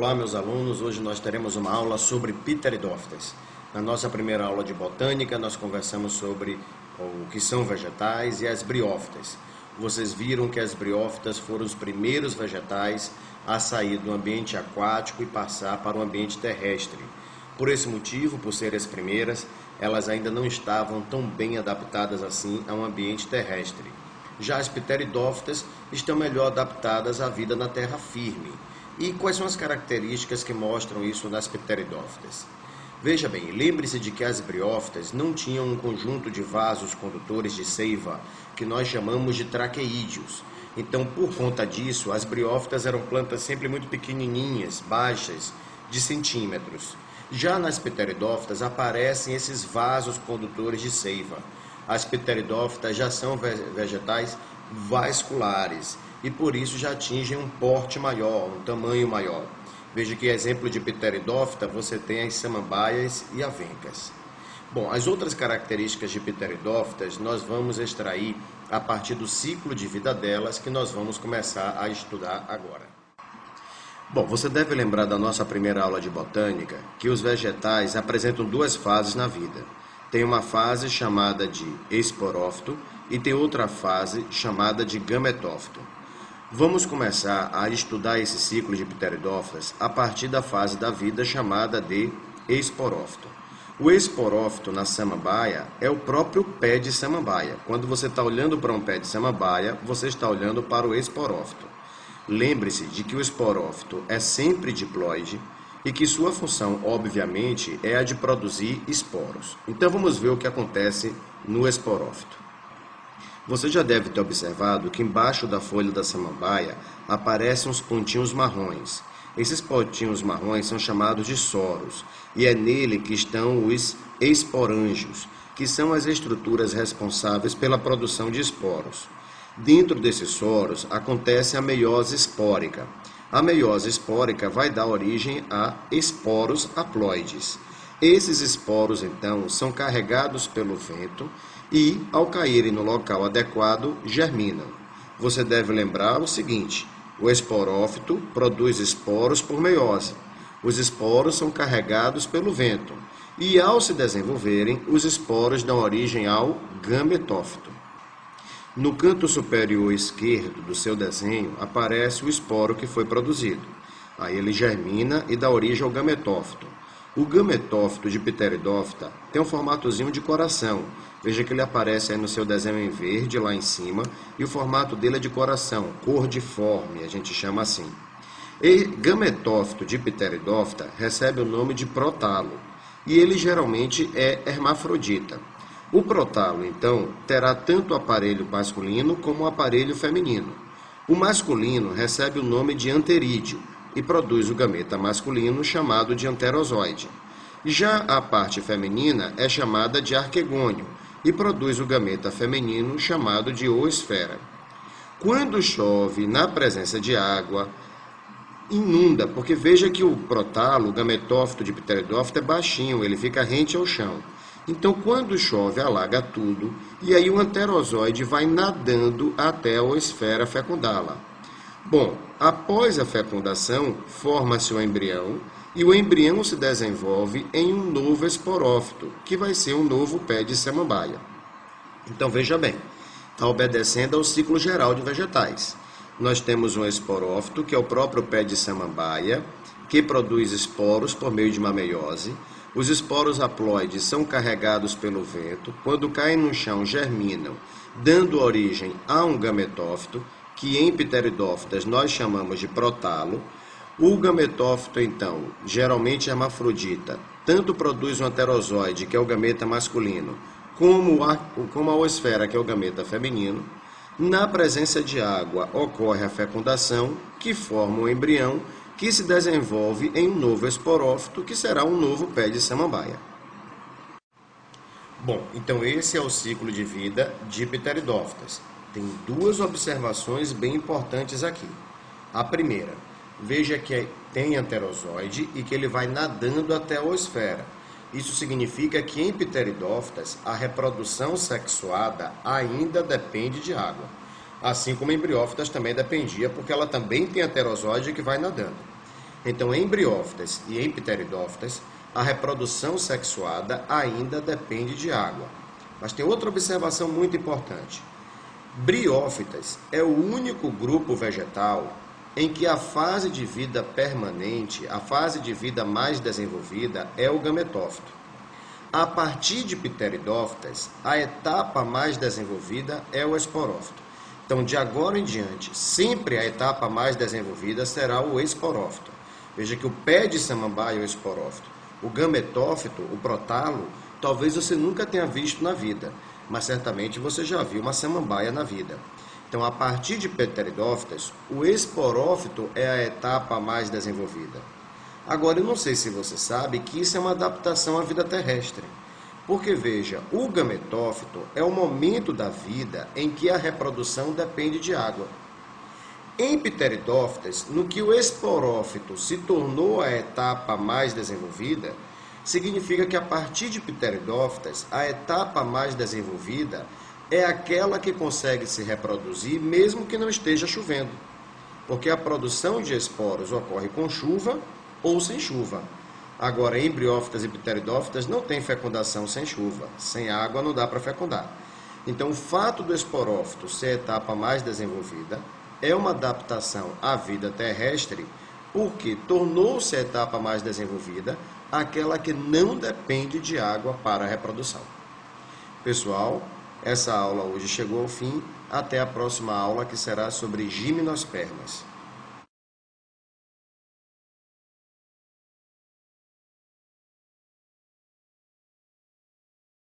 Olá, meus alunos. Hoje nós teremos uma aula sobre pteridófitas. Na nossa primeira aula de botânica, nós conversamos sobre o que são vegetais e as briófitas. Vocês viram que as briófitas foram os primeiros vegetais a sair do ambiente aquático e passar para o ambiente terrestre. Por esse motivo, por serem as primeiras, elas ainda não estavam tão bem adaptadas assim a um ambiente terrestre. Já as pteridófitas estão melhor adaptadas à vida na terra firme. E quais são as características que mostram isso nas pteridófitas? Veja bem, lembre-se de que as briófitas não tinham um conjunto de vasos condutores de seiva que nós chamamos de traqueídeos. Então, por conta disso, as briófitas eram plantas sempre muito pequenininhas, baixas, de centímetros. Já nas pteridófitas aparecem esses vasos condutores de seiva. As pteridófitas já são vegetais vasculares e por isso já atingem um porte maior, um tamanho maior. Veja que exemplo de pteridófita você tem as samambaias e avencas. Bom, as outras características de pteridófitas nós vamos extrair a partir do ciclo de vida delas, que nós vamos começar a estudar agora. Bom, você deve lembrar da nossa primeira aula de botânica que os vegetais apresentam duas fases na vida. Tem uma fase chamada de esporófito e tem outra fase chamada de gametófito. Vamos começar a estudar esse ciclo de pteridófitas a partir da fase da vida chamada de esporófito. O esporófito na samambaia é o próprio pé de samambaia. Quando você está olhando para um pé de samambaia, você está olhando para o esporófito. Lembre-se de que o esporófito é sempre diploide e que sua função, obviamente, é a de produzir esporos. Então vamos ver o que acontece no esporófito. Você já deve ter observado que embaixo da folha da samambaia aparecem uns pontinhos marrons. Esses pontinhos marrons são chamados de soros, e é nele que estão os esporângios, que são as estruturas responsáveis pela produção de esporos. Dentro desses soros acontece a meiose espórica. A meiose espórica vai dar origem a esporos haploides. Esses esporos, então, são carregados pelo vento e, ao caírem no local adequado, germinam. Você deve lembrar o seguinte: o esporófito produz esporos por meiose. Os esporos são carregados pelo vento e, ao se desenvolverem, os esporos dão origem ao gametófito. No canto superior esquerdo do seu desenho aparece o esporo que foi produzido. Aí ele germina e dá origem ao gametófito. O gametófito de pteridófita tem um formatozinho de coração. Veja que ele aparece aí no seu desenho em verde, lá em cima, e o formato dele é de coração, cordiforme, a gente chama assim. E gametófito de pteridófita recebe o nome de prótalo, e ele geralmente é hermafrodita. O prótalo, então, terá tanto o aparelho masculino como o aparelho feminino. O masculino recebe o nome de anterídeo e produz o gameta masculino chamado de anterozoide. Já a parte feminina é chamada de arquegônio e produz o gameta feminino chamado de oosfera. Quando chove na presença de água, inunda, porque veja que o prótalo, o gametófito de pteridófita, é baixinho, ele fica rente ao chão. Então, quando chove, alaga tudo, e aí o anterozoide vai nadando até a oosfera fecundá-la. Bom, após a fecundação, forma-se o embrião, e o embrião se desenvolve em um novo esporófito, que vai ser um novo pé de samambaia. Então, veja bem, está obedecendo ao ciclo geral de vegetais. Nós temos um esporófito, que é o próprio pé de samambaia, que produz esporos por meio de uma meiose. Os esporos haploides são carregados pelo vento, quando caem no chão germinam, dando origem a um gametófito, que em pteridófitas nós chamamos de prótalo. O gametófito, então, geralmente é hermafrodita, tanto produz um anterozoide, que é o gameta masculino, como a oosfera, que é o gameta feminino. Na presença de água ocorre a fecundação, que forma o embrião, que se desenvolve em um novo esporófito, que será um novo pé de samambaia. Bom, então esse é o ciclo de vida de pteridófitas. Tem duas observações bem importantes aqui. A primeira, veja que tem anterozoide e que ele vai nadando até a oosfera. Isso significa que em pteridófitas a reprodução sexuada ainda depende de água. Assim como em briófitas também dependia, porque ela também tem anterozoide que vai nadando. Então, em briófitas e em pteridófitas, a reprodução sexuada ainda depende de água. Mas tem outra observação muito importante. Briófitas é o único grupo vegetal em que a fase de vida permanente, a fase de vida mais desenvolvida, é o gametófito. A partir de pteridófitas, a etapa mais desenvolvida é o esporófito. Então, de agora em diante, sempre a etapa mais desenvolvida será o esporófito. Veja que o pé de samambaia é o esporófito. O gametófito, o protalo, talvez você nunca tenha visto na vida, mas certamente você já viu uma samambaia na vida. Então, a partir de pteridófitas, o esporófito é a etapa mais desenvolvida. Agora, eu não sei se você sabe que isso é uma adaptação à vida terrestre. Porque, veja, o gametófito é o momento da vida em que a reprodução depende de água. Em pteridófitas, no que o esporófito se tornou a etapa mais desenvolvida, significa que a partir de pteridófitas, a etapa mais desenvolvida é aquela que consegue se reproduzir mesmo que não esteja chovendo. Porque a produção de esporos ocorre com chuva ou sem chuva. Agora, em briófitas e pteridófitas não tem fecundação sem chuva. Sem água não dá para fecundar. Então, o fato do esporófito ser a etapa mais desenvolvida é uma adaptação à vida terrestre, porque tornou-se a etapa mais desenvolvida aquela que não depende de água para a reprodução. Pessoal, essa aula hoje chegou ao fim. Até a próxima aula, que será sobre gimnospermas.